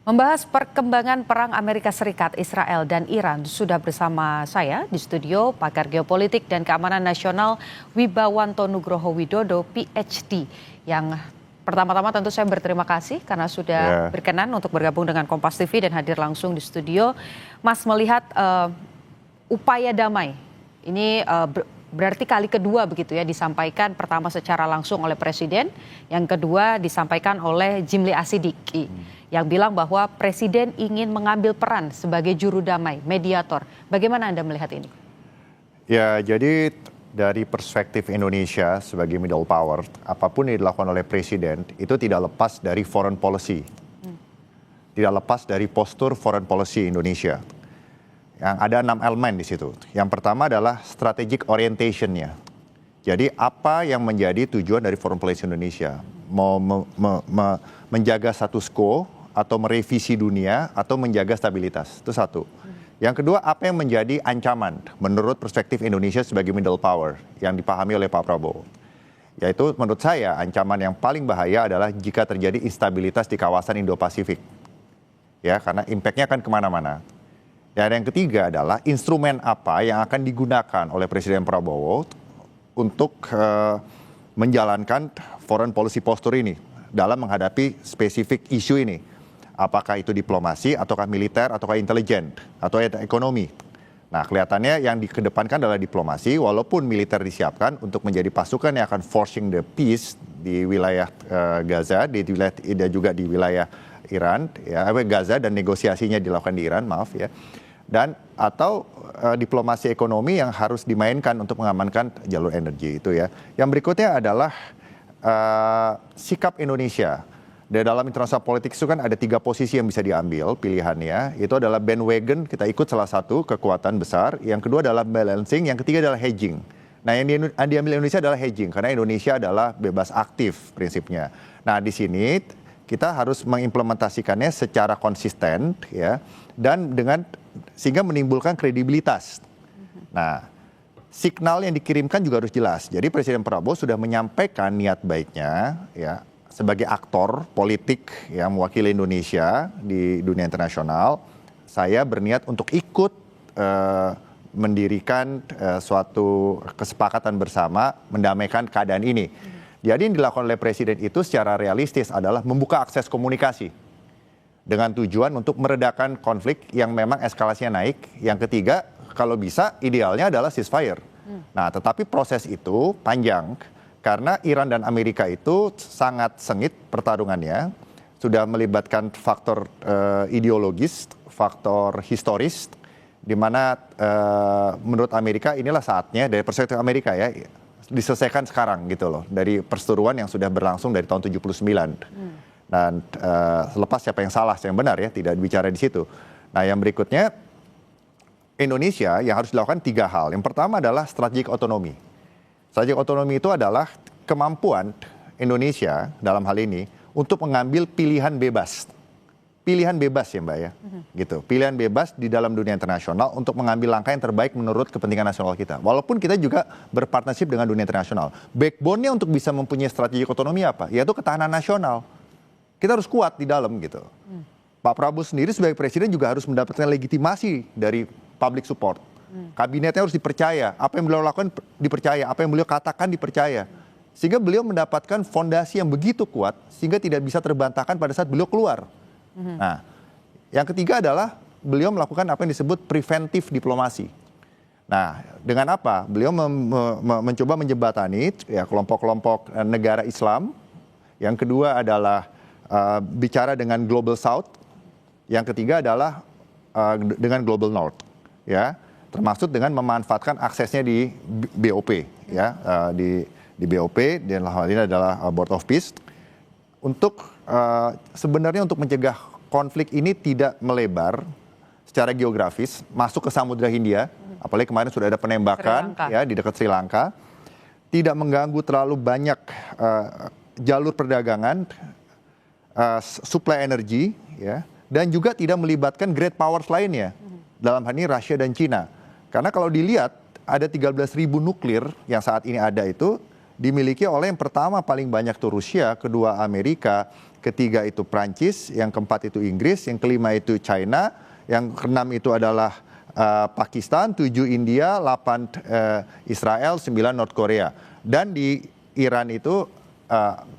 Membahas perkembangan perang Amerika Serikat, Israel, dan Iran sudah bersama saya di studio pakar geopolitik dan keamanan nasional Wibawanto Nugroho Widodo, PhD. Yang pertama-tama tentu saya berterima kasih karena sudah berkenan untuk bergabung dengan Kompas TV dan hadir langsung di studio. Mas melihat upaya damai ini berarti kali kedua begitu ya disampaikan, pertama secara langsung oleh Presiden, yang kedua disampaikan oleh Jimli Asidiki yang bilang bahwa Presiden ingin mengambil peran sebagai juru damai, mediator. Bagaimana Anda melihat ini? Ya, jadi dari perspektif Indonesia sebagai middle power, apapun yang dilakukan oleh Presiden itu tidak lepas dari foreign policy. Tidak lepas dari postur foreign policy Indonesia. Yang ada 6 elemen di situ. Yang pertama adalah strategic orientation-nya. Jadi apa yang menjadi tujuan dari foreign policy Indonesia? Mau menjaga status quo atau merevisi dunia atau menjaga stabilitas. Itu satu. Yang kedua, apa yang menjadi ancaman menurut perspektif Indonesia sebagai middle power yang dipahami oleh Pak Prabowo. Yaitu menurut saya ancaman yang paling bahaya adalah jika terjadi instabilitas di kawasan Indo-Pasifik. Ya, karena impact-nya akan kemana-mana. Dan yang ketiga adalah instrumen apa yang akan digunakan oleh Presiden Prabowo untuk menjalankan foreign policy posture ini dalam menghadapi spesifik isu ini. Apakah itu diplomasi, ataukah militer, ataukah intelijen, atau ekonomi. Nah, kelihatannya yang dikedepankan adalah diplomasi, walaupun militer disiapkan untuk menjadi pasukan yang akan forcing the peace di wilayah Gaza, dan juga di wilayah Iran, ya, Gaza, dan negosiasinya dilakukan di Iran, maaf ya. Dan atau diplomasi ekonomi yang harus dimainkan untuk mengamankan jalur energi itu ya. Yang berikutnya adalah sikap Indonesia. Di dalam internasional politik itu kan ada 3 posisi yang bisa diambil pilihannya. Itu adalah bandwagon, kita ikut salah satu kekuatan besar. Yang kedua adalah balancing, yang ketiga adalah hedging. Nah, yang diambil Indonesia adalah hedging karena Indonesia adalah bebas aktif prinsipnya. Nah, di sini kita harus mengimplementasikannya secara konsisten ya, dan dengan sehingga menimbulkan kredibilitas. Nah, signal yang dikirimkan juga harus jelas. Jadi Presiden Prabowo sudah menyampaikan niat baiknya ya sebagai aktor politik yang mewakili Indonesia di dunia internasional. Saya berniat untuk ikut mendirikan suatu kesepakatan bersama mendamaikan keadaan ini. Jadi yang dilakukan oleh Presiden itu secara realistis adalah membuka akses komunikasi dengan tujuan untuk meredakan konflik yang memang eskalasinya naik. Yang ketiga, kalau bisa idealnya adalah ceasefire. Nah, tetapi proses itu panjang karena Iran dan Amerika itu sangat sengit pertarungannya, sudah melibatkan faktor ideologis, faktor historis, di mana menurut Amerika inilah saatnya dari perspektif Amerika ya, diselesaikan sekarang gitu loh, dari perseteruan yang sudah berlangsung dari tahun 79. Dan selepas siapa yang salah, siapa yang benar ya, tidak bicara di situ. Nah, yang berikutnya Indonesia yang harus dilakukan 3 hal. Yang pertama adalah strategic otonomi. Strategic otonomi itu adalah kemampuan Indonesia dalam hal ini untuk mengambil pilihan bebas. Pilihan bebas ya Mbak ya, gitu. Pilihan bebas di dalam dunia internasional untuk mengambil langkah yang terbaik menurut kepentingan nasional kita. Walaupun kita juga berpartnership dengan dunia internasional. Backbone-nya untuk bisa mempunyai strategi otonomi apa? Yaitu ketahanan nasional. Kita harus kuat di dalam gitu. Pak Prabowo sendiri sebagai Presiden juga harus mendapatkan legitimasi dari public support. Kabinetnya harus dipercaya, apa yang beliau lakukan dipercaya, apa yang beliau katakan dipercaya. Sehingga beliau mendapatkan fondasi yang begitu kuat, sehingga tidak bisa terbantahkan pada saat beliau keluar. Nah, yang ketiga adalah beliau melakukan apa yang disebut preventif diplomasi. Nah, dengan apa? Beliau mencoba menjembatani ya, kelompok-kelompok negara Islam. Yang kedua adalah bicara dengan Global South. Yang ketiga adalah dengan Global North. Ya, termasuk dengan memanfaatkan aksesnya di BOP ya, di BOP dan hal ini adalah Board of Peace untuk sebenarnya untuk mencegah konflik ini tidak melebar secara geografis masuk ke Samudra Hindia, apalagi kemarin sudah ada penembakan ya di dekat Sri Lanka, tidak mengganggu terlalu banyak jalur perdagangan, suplai energi ya, dan juga tidak melibatkan great powers lainnya dalam hal ini Rusia dan China. Karena kalau dilihat ada 13.000 nuklir yang saat ini ada itu dimiliki oleh yang pertama paling banyak tuh Rusia, kedua Amerika, ketiga itu Prancis, yang keempat itu Inggris, yang kelima itu China, yang keenam itu adalah Pakistan, 7 India, 8 Israel, 9 North Korea. Dan di Iran itu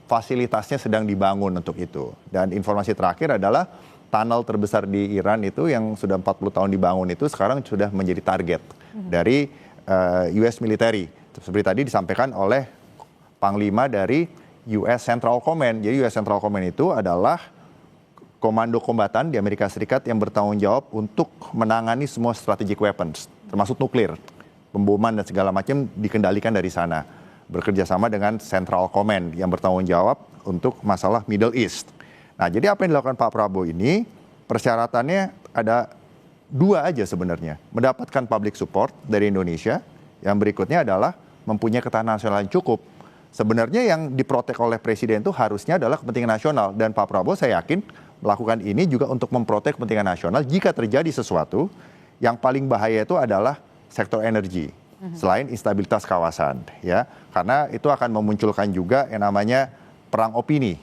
fasilitasnya sedang dibangun untuk itu. Dan informasi terakhir adalah tunnel terbesar di Iran itu yang sudah 40 tahun dibangun itu sekarang sudah menjadi target dari US military. Seperti tadi disampaikan oleh Panglima dari US Central Command. Jadi US Central Command itu adalah komando kombatan di Amerika Serikat yang bertanggung jawab untuk menangani semua strategic weapons, termasuk nuklir, pemboman dan segala macam dikendalikan dari sana. Bekerja sama dengan Central Command yang bertanggung jawab untuk masalah Middle East. Nah, jadi apa yang dilakukan Pak Prabowo ini, persyaratannya ada 2 aja sebenarnya. Mendapatkan public support dari Indonesia, yang berikutnya adalah mempunyai ketahanan nasional yang cukup. Sebenarnya yang diprotek oleh Presiden itu harusnya adalah kepentingan nasional. Dan Pak Prabowo saya yakin melakukan ini juga untuk memprotek kepentingan nasional jika terjadi sesuatu. Yang paling bahaya itu adalah sektor energi. Selain instabilitas kawasan, ya, karena itu akan memunculkan juga yang namanya perang opini,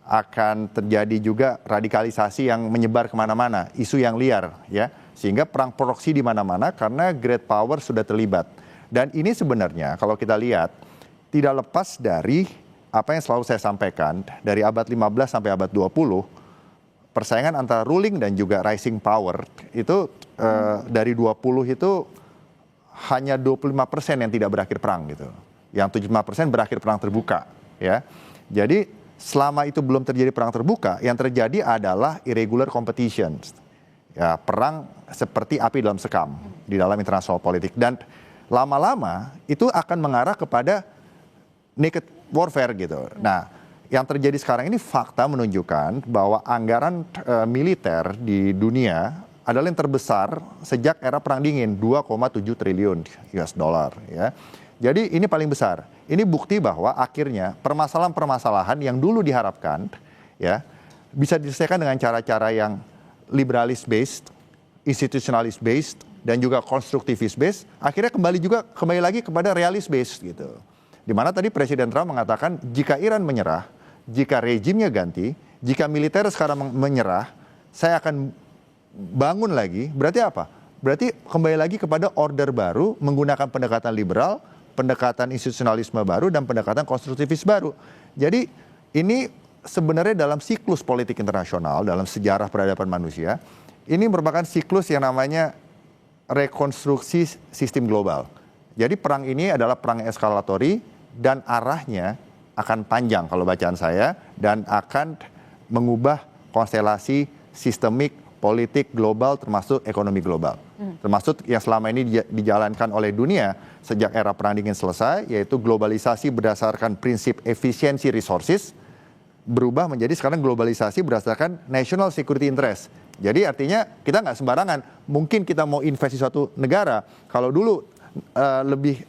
akan terjadi juga radikalisasi yang menyebar kemana-mana, isu yang liar, ya, sehingga perang proksi di mana-mana karena great power sudah terlibat. Dan ini sebenarnya kalau kita lihat tidak lepas dari apa yang selalu saya sampaikan dari abad 15 sampai abad 20, persaingan antara ruling dan juga rising power itu dari 20 itu hanya 25% yang tidak berakhir perang gitu. Yang 75% berakhir perang terbuka, ya. Jadi selama itu belum terjadi perang terbuka, yang terjadi adalah irregular competition. Ya, perang seperti api dalam sekam di dalam international politik, dan lama-lama itu akan mengarah kepada naked warfare gitu. Nah, yang terjadi sekarang ini fakta menunjukkan bahwa anggaran militer di dunia adalah yang terbesar sejak era Perang Dingin, 2,7 triliun US dollar, ya. Jadi ini paling besar. Ini bukti bahwa akhirnya permasalahan-permasalahan yang dulu diharapkan, ya, bisa diselesaikan dengan cara-cara yang liberalis based, institutionalis based, dan juga konstruktivis based. Akhirnya kembali lagi kepada realis based gitu. Dimana tadi Presiden Trump mengatakan jika Iran menyerah, jika rejimnya ganti, jika militer sekarang menyerah, saya akan bangun lagi. Berarti apa? Berarti kembali lagi kepada order baru, menggunakan pendekatan liberal, pendekatan institusionalisme baru, dan pendekatan konstruktivis baru. Jadi ini sebenarnya dalam siklus politik internasional, dalam sejarah peradaban manusia, ini merupakan siklus yang namanya rekonstruksi sistem global. Jadi perang ini adalah perang eskalatori dan arahnya akan panjang kalau bacaan saya, dan akan mengubah konstelasi sistemik politik global termasuk ekonomi global. Termasuk yang selama ini dijalankan oleh dunia sejak era Perang Dingin selesai, yaitu globalisasi berdasarkan prinsip efisiensi resources, berubah menjadi sekarang globalisasi berdasarkan national security interest. Jadi artinya kita nggak sembarangan. Mungkin kita mau investasi suatu negara, kalau dulu lebih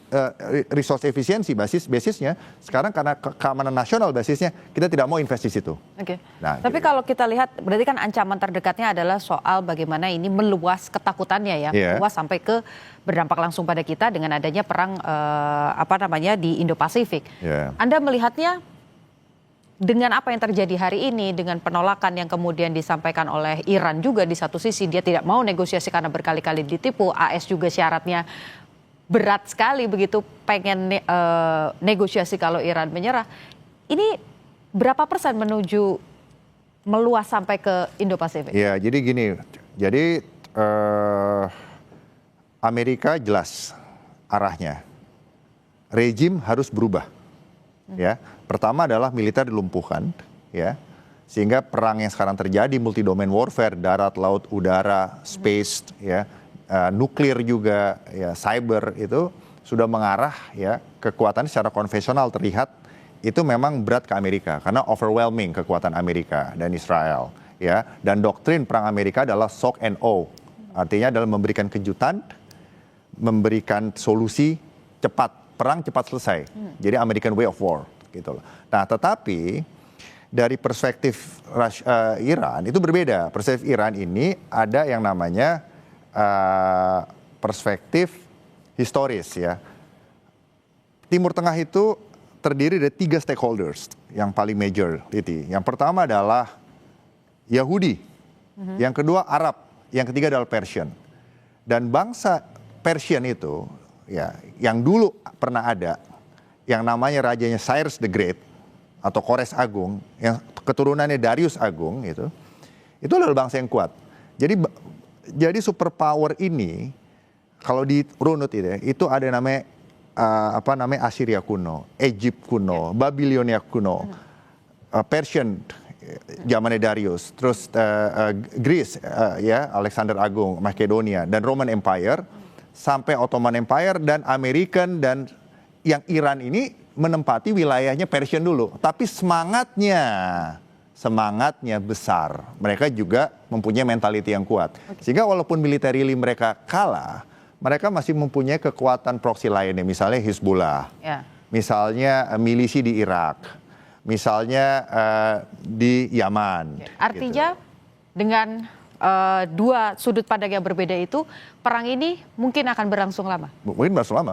resource efisiensi basisnya, sekarang karena keamanan nasional basisnya, kita tidak mau investasi situ. Oke. Nah, tapi gitu. kalau kita lihat, berarti kan ancaman terdekatnya adalah soal bagaimana ini meluas ketakutannya ya, meluas sampai ke berdampak langsung pada kita dengan adanya perang di Indo-Pasifik. Anda melihatnya dengan apa yang terjadi hari ini, dengan penolakan yang kemudian disampaikan oleh Iran juga di satu sisi, dia tidak mau negosiasi karena berkali-kali ditipu, AS juga syaratnya berat sekali begitu, pengen negosiasi kalau Iran menyerah. Ini berapa persen menuju meluas sampai ke Indo-Pasifik? Ya, jadi gini, jadi Amerika jelas arahnya, rejim harus berubah. Ya, pertama adalah militer dilumpuhkan, ya, sehingga perang yang sekarang terjadi multi domain warfare, darat, laut, udara, space, ya, nuklir juga, ya, cyber itu sudah mengarah, ya, kekuatan secara konvensional terlihat itu memang berat ke Amerika karena overwhelming kekuatan Amerika dan Israel, ya, dan doktrin perang Amerika adalah shock and awe, artinya adalah memberikan kejutan, memberikan solusi cepat, perang cepat selesai. Jadi American way of war gitu loh. Nah, tetapi dari perspektif Iran itu berbeda. Perspektif Iran ini ada yang namanya perspektif historis, ya. Timur Tengah itu terdiri dari 3 stakeholders yang paling major. Yang pertama adalah Yahudi, yang kedua Arab, yang ketiga adalah Persian. Dan bangsa Persian itu ya yang dulu pernah ada yang namanya rajanya Cyrus the Great atau Kores Agung, yang keturunannya Darius Agung itu adalah bangsa yang kuat. Jadi superpower ini kalau dirunut itu ada namanya Assyria kuno, Egypt kuno, Babilonia kuno, Persian zamannya Darius, terus Greece Alexander Agung, Makedonia, dan Roman Empire, sampai Ottoman Empire dan American, dan yang Iran ini menempati wilayahnya Persian dulu. Tapi semangatnya besar. Mereka juga mempunyai mentality yang kuat. Sehingga walaupun militarily mereka kalah, mereka masih mempunyai kekuatan proksi lainnya, misalnya Hizbullah, misalnya milisi di Irak, misalnya di Yaman. Artinya dengan dua sudut pandang yang berbeda itu, perang ini mungkin akan berlangsung lama? Mungkin berlangsung lama.